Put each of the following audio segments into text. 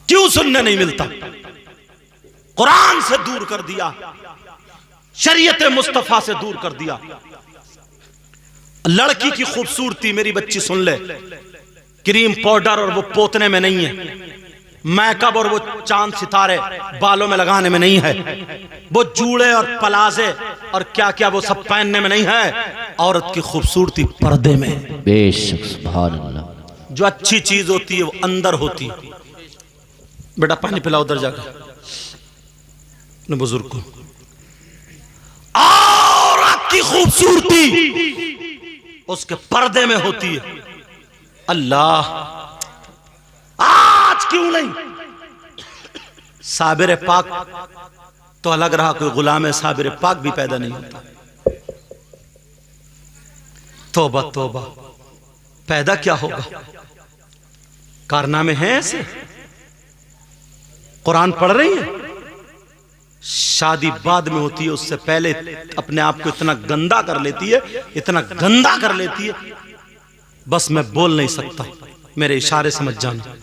क्यों सुनने नहीं मिलता? कुरान से दूर कर दिया, शरीयत मुस्तफा से दूर कर दिया। लड़की की खूबसूरती, मेरी बच्ची सुन ले, क्रीम पाउडर और वो पोतने में नहीं है, मेकअप और वो चांद सितारे बालों में लगाने में नहीं है, वो जूड़े और पलाजे और क्या क्या वो सब पहनने में नहीं है। औरत की खूबसूरती पर्दे में। बेशक, सुभान अल्लाह। जो अच्छी चीज होती है वो अंदर होती है। बेटा पानी पिलाओ उधर जाकर बुजुर्ग को। औरत की खूबसूरती उसके पर्दे में होती है। अल्लाह, आज क्यों नहीं? साबिर पाक तो अलग रहा, कोई गुलाम है साबिर पाक भी पैदा नहीं होता। तौबा तौबा, पैदा क्या होगा? कारनामे हैं ऐसे। कुरान पढ़ रही है, शादी बाद में होती है, उससे पहले अपने आप को इतना गंदा कर लेती है, इतना गंदा कर लेती है, बस मैं बोल नहीं सकता, मेरे इशारे समझ जाना।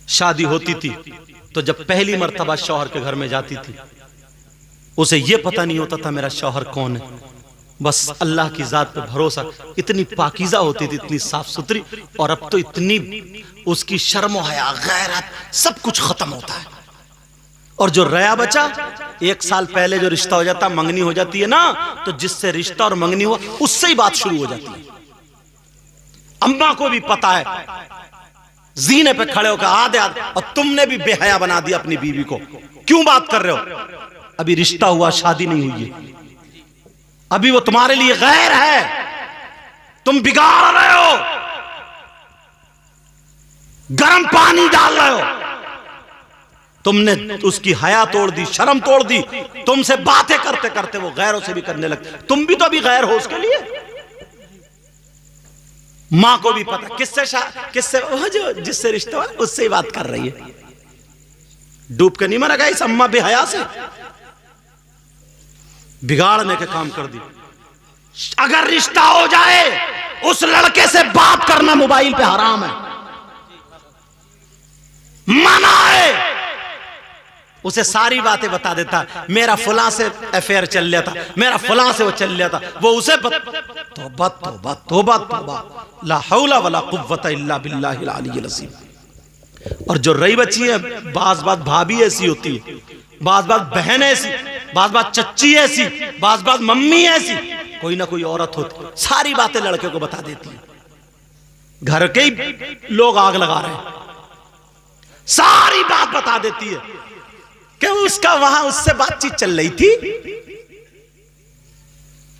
शादी होती थी तो जब पहली मर्तबा शौहर के घर में जाती थी, उसे यह पता नहीं होता था मेरा शौहर कौन है, बस अल्लाह की जात पे भरोसा। इतनी पाकीज़ा होती थी, इतनी साफ सुथरी, और अब तो इतनी उसकी शर्म हया, गैरत, सब कुछ खत्म होता है। और जो रया बचा, 1 साल पहले जो रिश्ता हो जाता, मंगनी हो जाती है ना, तो जिससे रिश्ता और मंगनी हुआ उससे ही बात शुरू हो जाती है। अम्मा को भी पता है, जीने पे खड़े होकर आधे आधे, और तुमने भी बेहया बना दिया अपनी बीवी को। क्यों बात कर रहे हो? अभी रिश्ता हुआ, शादी नहीं हुई है, अभी वो तुम्हारे लिए गैर है, तुम बिगाड़ रहे हो, गर्म पानी डाल रहे हो, तुमने उसकी हया तोड़ दी, शर्म तोड़ दी। तुमसे बातें करते करते वो गैरों से भी करने लगते। तुम भी तो अभी गैर हो उसके लिए। मां को भी पता, किससे वो जो जिससे रिश्ता हुआ उससे ही बात कर रही है। डूब के नहीं मरा गया इस अम्मा बेहया से, बिगाड़ने के काम कर दी। अगर रिश्ता हो जाए, उस लड़के से बात करना मोबाइल पे हराम है, मना है। उसे सारी बातें बता देता, मेरा फलां से अफेयर चल रहा था, मेरा फलां से वो चल रहा था, वो उसे तौबा तौबा तौबा तौबा, ला हौला वला कुव्वता इल्ला बिल्लाहिल अलिय्यिल अज़ीम। और जो रही बची है, बाज बात भाभी ऐसी होती है, बाज बात बहन ऐसी, बाज बात चच्ची ऐसी, बाज बात मम्मी ऐसी, कोई ना कोई औरत होती, सारी बातें लड़के को बता देती है। घर के ही लोग आग लगा रहे हैं, सारी बात बता देती है कि उसका वहां उससे बातचीत चल रही थी।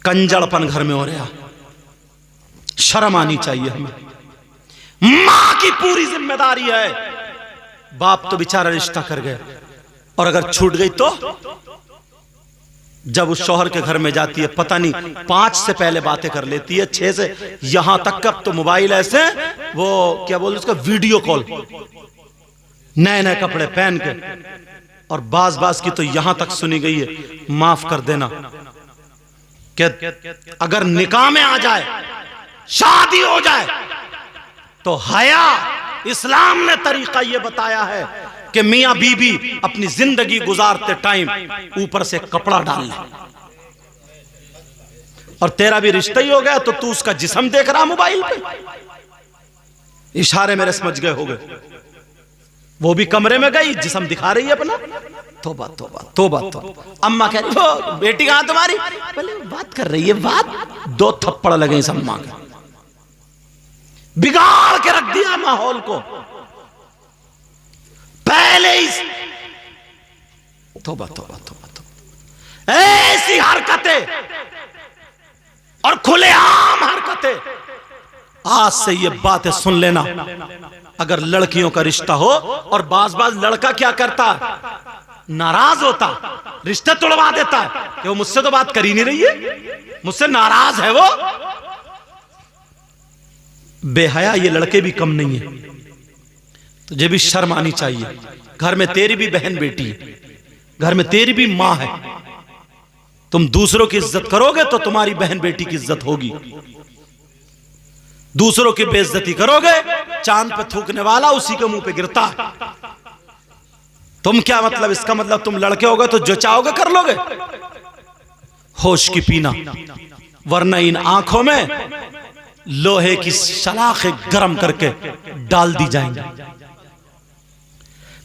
कंजड़पन घर में हो रहा, शर्म आनी चाहिए हमें। मां की पूरी जिम्मेदारी है, बाप तो बेचारा रिश्ता कर गए, और अगर छूट गई तो जब उस शौहर के घर में जाती है, पता नहीं 5 से पहले बातें कर लेती है, 6 से, यहां तक कब तो मोबाइल ऐसे, वो क्या बोलते उसका, वीडियो कॉल, नए नए कपड़े पहन के। और बाज बाज की तो यहां तक सुनी गई है, माफ कर देना, कि अगर निकाह में आ जाए, शादी हो जाए, तो हया, इस्लाम ने तरीका यह बताया है कि मियां बीबी अपनी जिंदगी गुजारते टाइम ऊपर से कपड़ा डाल ले। और तेरा भी रिश्ता ही हो गया तो तू उसका जिस्म देख रहा मोबाइल पे, इशारे मेरे समझ गए हो गए। वो भी कमरे में गई, जिस्म दिखा रही है अपना। तौबा तौबा तौबा तौबा। अम्मा कह रही, वो बेटी कहां तुम्हारी? पहले बात कर रही है, बात 2 थप्पड़ लगे इस अम्मा के, बिगाड़ के रख दिया माहौल को पहले ही। तौबा तौबा तौबा तौबा। ऐसी हरकतें और खुलेआम हरकतें, आज से ये बातें सुन लेना। अगर लड़कियों का रिश्ता हो, और बाज बाज लड़का क्या करता, नाराज होता, रिश्ते तोड़वा देता है कि वो मुझसे तो बात कर ही नहीं रही है, मुझसे नाराज है वो। बेहया ये लड़के भी कम नहीं है, तुझे भी शर्म आनी चाहिए। घर में तेरी भी बहन बेटी है, घर में तेरी भी मां है। तुम दूसरों की इज्जत करोगे तो तुम्हारी बहन बेटी की इज्जत होगी। दूसरों की बेइज्जती करोगे, चांद पे थूकने वाला उसी के मुंह पे गिरता है। तुम क्या मतलब, इसका मतलब तुम लड़के होगे तो जो चाहोगे कर लोगे। होश की पीना, वरना इन आंखों में लोहे की सलाखें गर्म करके डाल दी जाएंगी,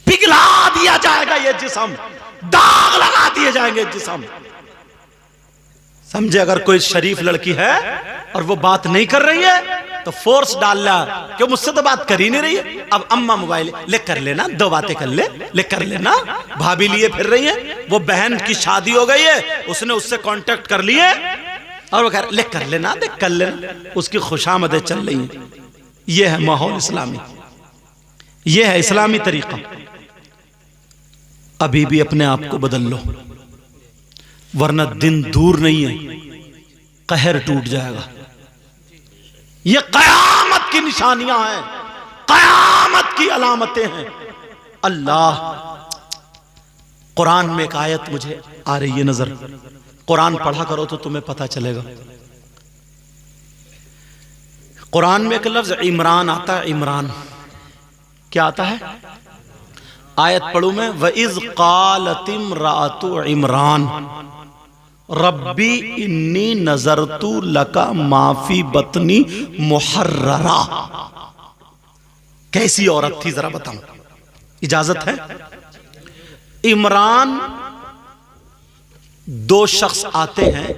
पिघला दिया जाएगा ये जिस्म, दाग लगा दिए जाएंगे जिस्म। समझे, अगर कोई शरीफ लड़की है और वो बात नहीं कर रही है तो फोर्स डाल रहा कि मुझसे तो बात कर ही नहीं रही है। अब अम्मा मोबाइल ले कर लेना, दो बातें कर ले कर लेना। भाभी लिए फिर रही है, वो बहन की शादी हो गई है, उसने उससे कांटेक्ट कर लिए और वो कह रहा ले कर लेना, देख कर लेना, उसकी खुशामदें चल रही हैं। ये है माहौल इस्लामी, ये है इस्लामी तरीका। अभी भी अपने आप को बदल लो, वरना दिन दूर नहीं है, कहर टूट जाएगा। ये कयामत की निशानियां हैं, कयामत की अलामतें हैं। अल्लाह, कुरान में एक आयत मुझे आ रही है नजर, कुरान पढ़ा करो तो तुम्हें पता चलेगा। कुरान में एक लफ्ज इमरान आता है, इमरान क्या आता है? आयत पढ़ू मैं, वइज़ क़ालत इम्राअतु इमरान रब्बी इन्नी नज़रतु लका माफी बतनी मुहर्ररा। कैसी औरत थी जरा बताऊं, इजाजत है? इमरान, दो शख्स आते हैं,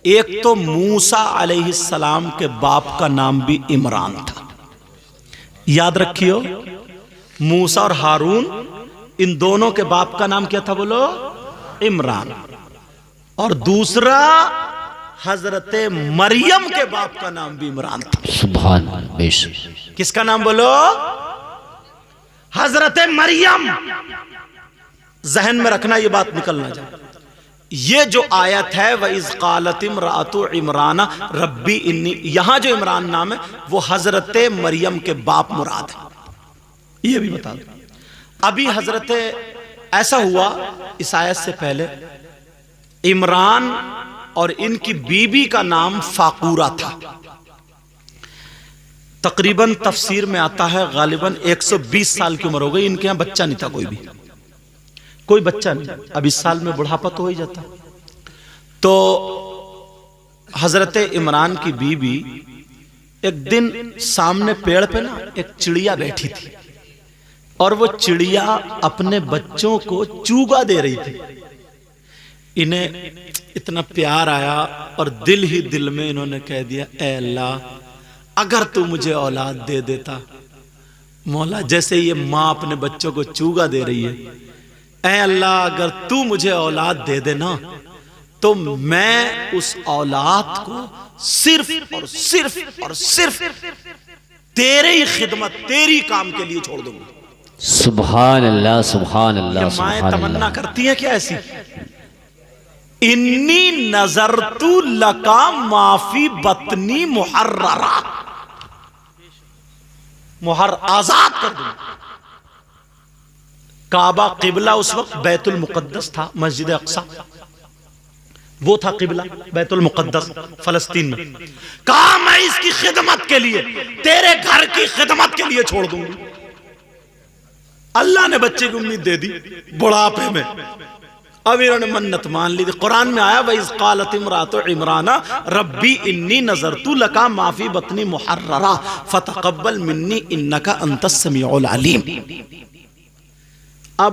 एक तो मूसा अलैहिस्सलाम के बाप का नाम भी इमरान था, याद रखियो। मूसा और हारून, इन दोनों के बाप का नाम क्या था बोलो? इमरान। और दूसरा हजरत मरियम के बाप का नाम भी इमरान था। सुभान अल्लाह। किसका नाम बोलो? हजरत मरियम। जहन में रखना, ये बात निकलना जाए। ये जो आयत है वइज़ क़ालत इम्राअतु इमरान रब्बी इन्नी, यहां जो इमरान नाम है वो हजरत मरियम के बाप मुराद है, ये भी बता दो। अभी हजरत, ऐसा हुआ इस आयत से पहले इमरान और इनकी बीबी का नाम फाकूरा था। तकरीबन तफसीर में आता है गालिबन 120 साल की उम्र हो गई, इनके यहां बच्चा नहीं था, कोई बच्चा नहीं। अब इस साल में बुढ़ापा तो हो ही जाता। तो हजरत इमरान की बीबी एक दिन सामने पेड़ पे ना एक चिड़िया बैठी थी, और वो चिड़िया अपने बच्चों को चूगा दे रही थी। इन्हें इतना प्यार आया और दिल ही दिल में इन्होंने कह दिया, ऐ अल्लाह, अगर तू मुझे औलाद दे देता मौला, जैसे ये माँ अपने बच्चों को चूगा दे रही है, ऐ अल्लाह अगर तू मुझे औलाद दे देना तो मैं उस औलाद को सिर्फ और सिर्फ और सिर्फ तेरे ही खिदमत, तेरी काम के लिए छोड़ दूंगा। सुभान अल्लाह, सुभान अल्लाह। माएं तमन्ना करती हैं क्या ऐसी? इन्नी नज़रतु लका माफी बतनी मुहर्ररा, आजाद कर दूंगा। काबा किबला उस वक्त बैतुल मुकद्दस था, मस्जिद अक्सा वो था किबला, बैतुल मुकद्दस फलस्तीन में। कहा मैं इसकी खिदमत के लिए, तेरे घर की खिदमत के लिए छोड़ दूंगी। अल्लाह ने बच्चे की उम्मीद दे दी बुढ़ापे में। अब इन्होंने मन्नत मान ली। कुरान में आया वइज़ क़ालत इम्राअतु इमरान रब्बी इन्नी नज़रतु लका माफी बतनी मुहर्ररा फतक़ब्बल मिन्नी इन्नका अंतस समीउल अलीम। अब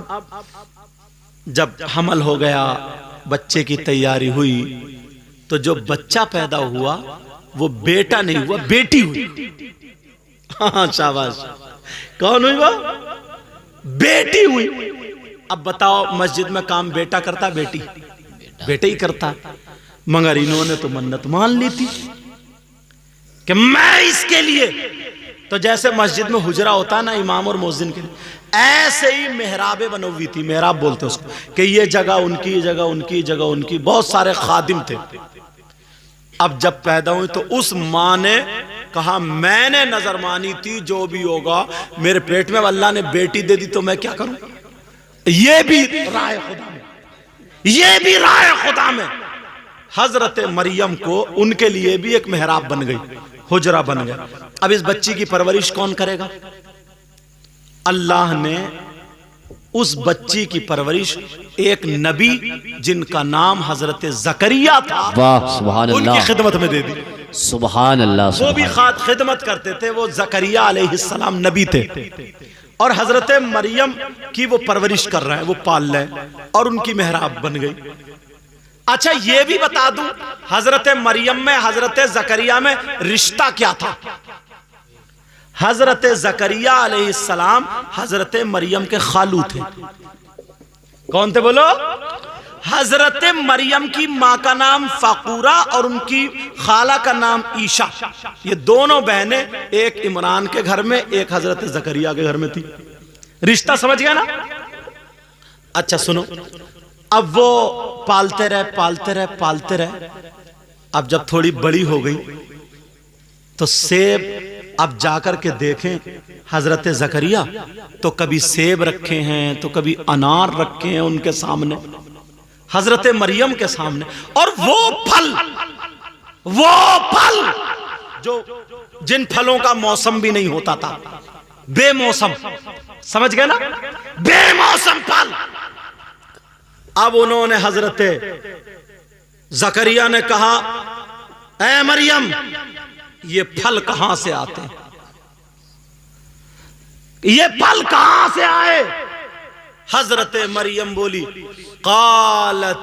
जब हमल हो गया, बच्चे की तैयारी हुई, तो जो बच्चा पैदा हुआ वो बेटा नहीं हुआ, बेटी हुई। हाँ शाबाश, कौन हुई वो? बेटी हुई। अब बताओ, मस्जिद में काम बेटा करता, बेटी? बेटे ही करता। मगर इन्होंने तो मन्नत मान ली थी कि मैं इसके लिए, तो जैसे मस्जिद में हुजरा होता ना इमाम और मुअज्जिन के लिए, ऐसे ही मेहराबें बनी हुई थी। मेहराब बोलते उसको, कि ये जगह उनकी, ये जगह उनकी, जगह उनकी। बहुत सारे खादिम थे। अब जब पैदा हुई तो उस माँ ने कहा, मैंने नजर मानी थी जो भी होगा, मेरे पेट में अल्लाह ने बेटी दे दी तो मैं क्या करूं? ये भी राय खुदा में, ये भी राय खुदा में। हजरत मरियम को उनके लिए भी एक मेहराब बन गई। हुजरा बन गया। अब इस बच्ची की परवरिश कौन करेगा? अल्लाह ने उस बच्ची की परवरिश एक नबी जिनका नाम हजरत जकरिया था, वाह सुभान उनकी अल्लाह, खिदमत में दे दी। सुभान अल्लाह, वो भी सुभान खिदमत करते थे। वो जकरिया अलैहिस्सलाम नबी थे और हजरत मरियम की वो परवरिश कर रहे हैं, वो पाल रहे हैं और उनकी मेहराब बन गई। अच्छा ये भी बता दूं, हजरत मरियम में हजरत जकरिया में रिश्ता क्या था? हजरत जकरिया अलैहिस्सलाम हजरत मरियम के खालू थे। कौन थे बोलो? हजरत मरियम की माँ का नाम फाकूरा और उनकी खाला का नाम ईशा। ये दोनों बहनें एक इमरान के घर में, एक हजरत जकरिया के घर में थी। रिश्ता समझ गया ना? अच्छा सुनो, अब वो पालते रहे। अब जब थोड़ी बड़ी हो गई तो सेब, अब जाकर के देखें हजरत जकरिया तो कभी सेब रखे हैं तो कभी अनार रखे हैं उनके सामने, हजरत मरियम के सामने। और वो फल जो जिन फलों का मौसम भी नहीं होता था, बेमौसम, समझ गए ना? बेमौसम फल। अब उन्होंने हजरत जकरिया ने कहा, ऐ मरियम ये फल कहां से आते हैं? ये फल कहां से आए? हजरत मरियम बोली, कालत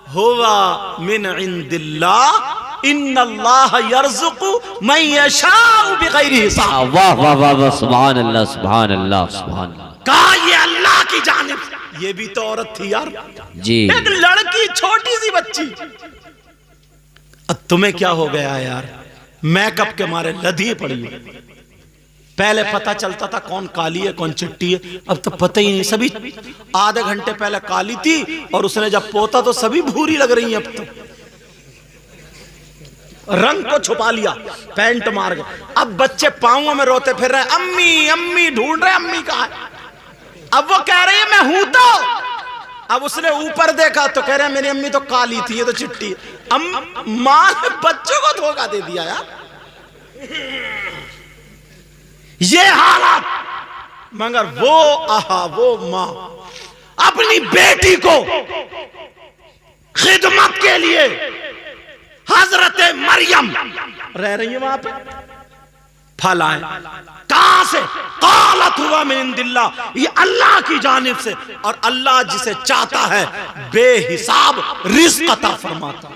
हुवा मिन इंदिल्लाह इन्नल्लाह यर्ज़ुक़ु मन यशाउ बिग़ैरि हिसाब। वाह वाह वाह वाह, सुभान अल्लाह, सुभान अल्लाह, सुभान अल्लाह। कहा ये अल्लाह की जानिब। ये भी तो औरत थी यार जी, एक लड़की, छोटी सी बच्ची। अब तुम्हें क्या हो गया यार? मेकअप के मारे लदी पड़ी हो। पहले पता चलता था कौन काली है कौन चिट्टी है, अब तो पता ही नहीं। सभी आधे घंटे पहले काली थी और उसने जब पोता तो सभी भूरी लग रही है। अब तो रंग को छुपा लिया, पैंट मार गए। अब बच्चे पांवों में रोते फिर रहे, अम्मी अम्मी ढूंढ रहे, अम्मी कहाँ है? अब वो कह रही है मैं हूं तो। अब उसने ऊपर देखा तो कह रहे हैं मेरी अम्मी तो काली थी, ये तो चिट्टी है। मां ने बच्चों को धोखा दे दिया यार। ये हालात, मगर वो मां अपनी बेटी को खिदमत के लिए हजरत मरियम रह रही है वहां पे। फल आए कहां से? कालत हुआ मिन इंदिल्लाह, ये अल्लाह की जानिब से। और अल्लाह जिसे चाहता है बेहिसाब रिज़्क़ अता फरमाता।